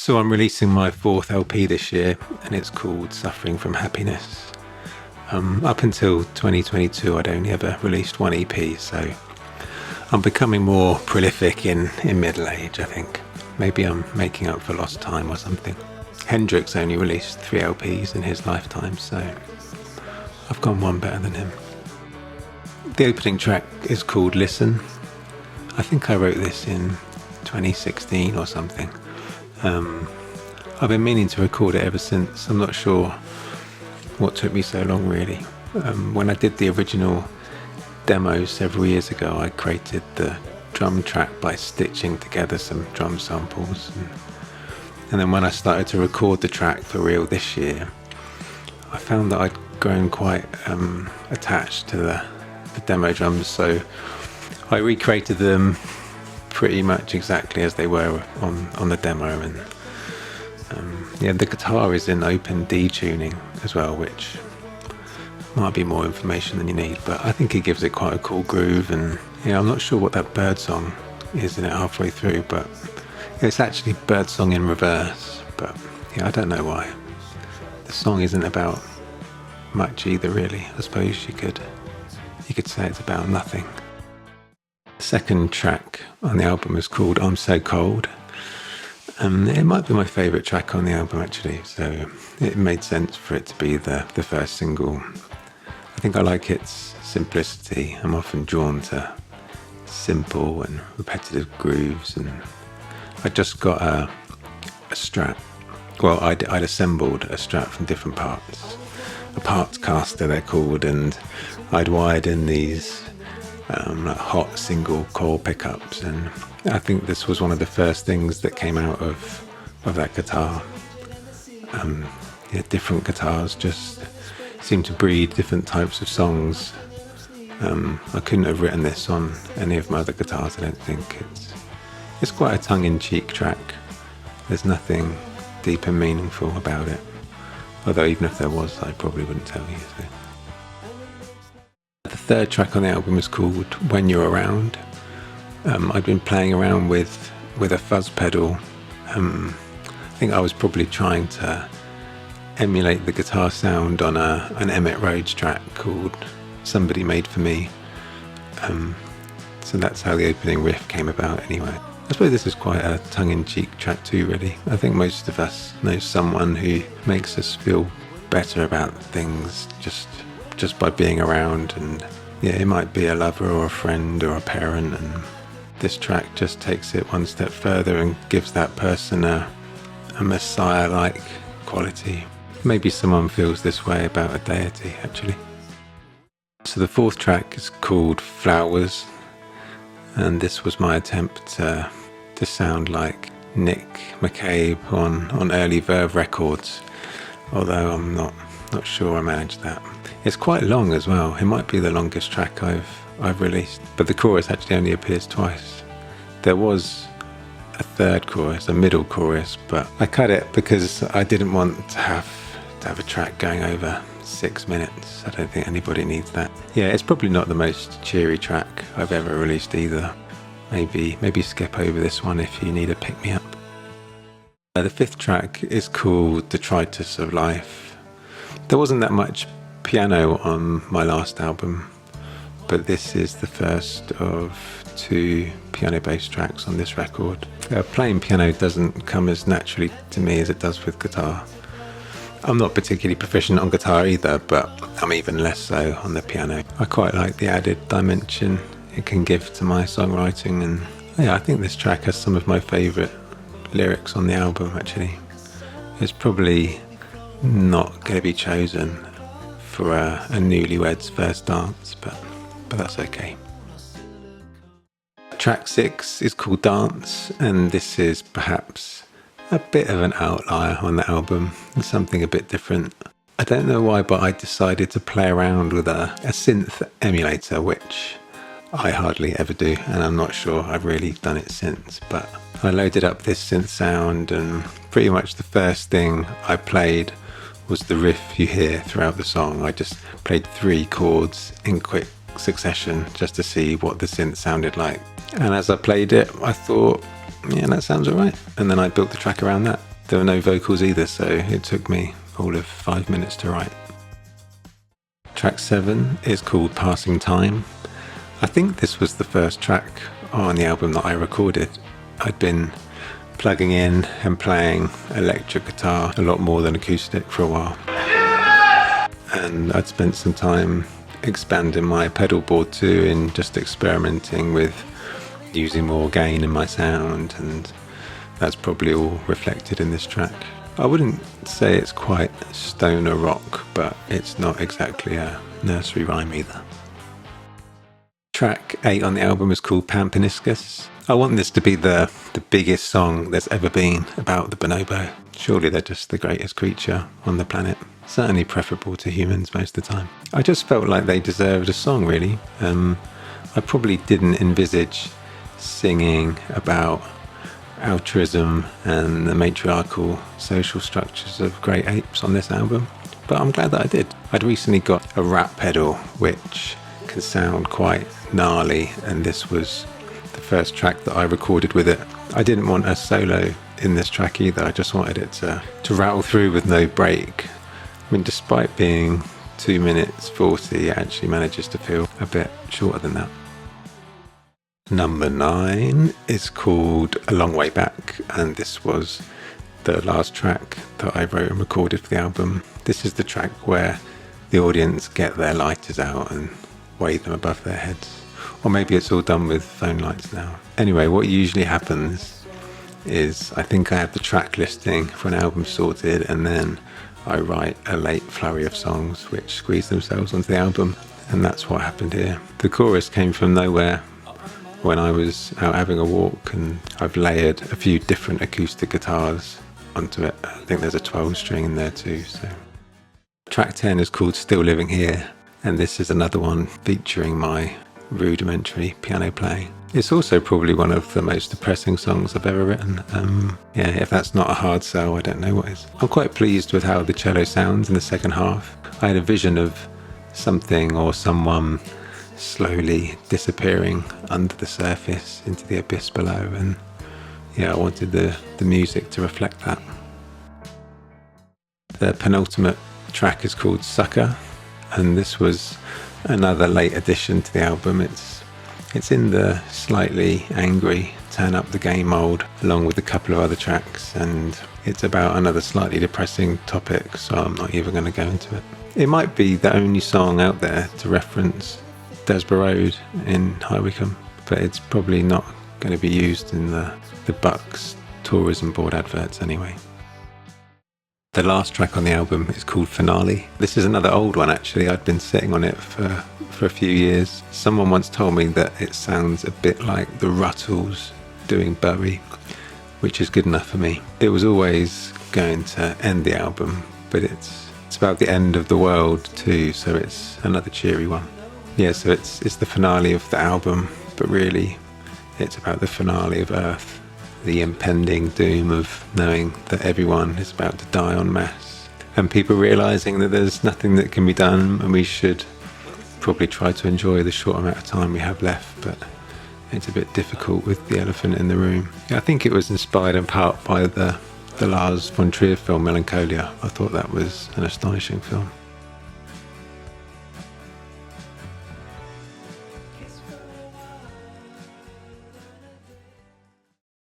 So I'm releasing my fourth LP this year, and it's called Suffering from Happiness. Up until 2022, I'd only ever released one EP, so I'm becoming more prolific in middle age, I think. Maybe I'm making up for lost time or something. Hendrix only released 3 LPs in his lifetime, so I've gone one better than him. The opening track is called Listen. I think I wrote this in 2016 or something. I've been meaning to record it ever since. I'm not sure what took me so long, really. When I did the original demo several years ago, I created the drum track by stitching together some drum samples. And then when I started to record the track for real this year, I found that I'd grown quite attached to the demo drums, so I recreated them pretty much exactly as they were on the demo. And the guitar is in open D tuning as well, which might be more information than you need, but I think it gives it quite a cool groove. And I'm not sure what that bird song is in it halfway through, but it's actually bird song in reverse. But I don't know why. The song isn't about much either, really. I suppose you could say it's about nothing. The second track on the album is called I'm So Cold. It might be my favourite track on the album, actually, so it made sense for it to be the first single. I think I like its simplicity. I'm often drawn to simple and repetitive grooves, and I just got a Strat. Well, I'd assembled a Strat from different parts. A parts caster, they're called, and I'd wired in these like hot single coil pickups, and I think this was one of the first things that came out of that guitar. Different guitars just seem to breed different types of songs. I couldn't have written this on any of my other guitars, I don't think. It's quite a tongue-in-cheek track. There's nothing deep and meaningful about it, although even if there was, I probably wouldn't tell you. So. The third track on the album is called When You're Around. I've been playing around with a fuzz pedal. I think I was probably trying to emulate the guitar sound on an Emmett Rhodes track called Somebody Made For Me. So that's how the opening riff came about anyway. I suppose this is quite a tongue-in-cheek track too, really. I think most of us know someone who makes us feel better about things just by being around, and it might be a lover or a friend or a parent, and this track just takes it one step further and gives that person a messiah-like quality. Maybe someone feels this way about a deity, actually. So the fourth track is called Flowers, and this was my attempt to sound like Nick McCabe on early Verve records, although I'm not sure I managed that. It's quite long as well. It might be the longest track I've released, but the chorus actually only appears twice. There was a third chorus, a middle chorus, but I cut it because I didn't want to have a track going over 6 minutes. I don't think anybody needs that. It's probably not the most cheery track I've ever released either. Maybe skip over this one if you need a pick-me-up. The fifth track is called Detritus of Life. There wasn't that much piano on my last album, but this is the first of 2 piano-based tracks on this record. Playing piano doesn't come as naturally to me as it does with guitar. I'm not particularly proficient on guitar either, but I'm even less so on the piano. I quite like the added dimension it can give to my songwriting, and I think this track has some of my favourite lyrics on the album, actually. It's probably not going to be chosen for a newlywed's first dance, but that's okay. Track 6 is called Dance, and this is perhaps a bit of an outlier on the album. It's something a bit different. I don't know why, but I decided to play around with a synth emulator, which I hardly ever do, and I'm not sure I've really done it since, but I loaded up this synth sound, and pretty much the first thing I played was the riff you hear throughout the song. I just played 3 chords in quick succession just to see what the synth sounded like. And as I played it, I thought, that sounds alright. And then I built the track around that. There were no vocals either, so it took me all of 5 minutes to write. Track 7 is called Passing Time. I think this was the first track on the album that I recorded. I'd been plugging in and playing electric guitar a lot more than acoustic for a while. And I'd spent some time expanding my pedal board too, and just experimenting with using more gain in my sound, and that's probably all reflected in this track. I wouldn't say it's quite stoner rock, but it's not exactly a nursery rhyme either. Track 8 on the album is called Pampaniscus. I want this to be the biggest song there's ever been about the bonobo. Surely they're just the greatest creature on the planet. Certainly preferable to humans most of the time. I just felt like they deserved a song, really. I probably didn't envisage singing about altruism and the matriarchal social structures of great apes on this album, but I'm glad that I did. I'd recently got a rap pedal which can sound quite gnarly, and this was the first track that I recorded with it. I didn't want a solo in this track either, I just wanted it to rattle through with no break. I mean, despite being 2 minutes 40, it actually manages to feel a bit shorter than that. Number 9 is called A Long Way Back, and this was the last track that I wrote and recorded for the album. This is the track where the audience get their lighters out and wave them above their heads. Or maybe it's all done with phone lights now. Anyway, what usually happens is I think I have the track listing for an album sorted, and then I write a late flurry of songs which squeeze themselves onto the album, and that's what happened here. The chorus came from nowhere when I was out having a walk, and I've layered a few different acoustic guitars onto it. I think there's a 12 string in there too. So track 10 is called Still Living Here, and this is another one featuring my rudimentary piano playing. It's also probably one of the most depressing songs I've ever written. Yeah, if that's not a hard sell, I don't know what is. I'm quite pleased with how the cello sounds in the second half. I had a vision of something or someone slowly disappearing under the surface into the abyss below, and yeah, I wanted the music to reflect that. The penultimate track is called Sucker, and this was another late addition to the album. It's in the slightly angry turn up the game mold, along with a couple of other tracks, and it's about another slightly depressing topic, so I'm not even going to go into it. It might be the only song out there to reference Desborough Road in High Wycombe, but it's probably not going to be used in the Bucks Tourism Board adverts anyway. The last track on the album is called Finale. This is another old one actually. I'd been sitting on it for a few years. Someone once told me that it sounds a bit like the Ruttles doing Bowie, which is good enough for me. It was always going to end the album, but it's about the end of the world too, so it's another cheery one. Yeah, so it's the finale of the album, but really it's about the finale of Earth, the impending doom of knowing that everyone is about to die en masse, and people realising that there's nothing that can be done, and we should probably try to enjoy the short amount of time we have left, but it's a bit difficult with the elephant in the room. Yeah, I think it was inspired in part by the Lars von Trier film Melancholia. I thought that was an astonishing film.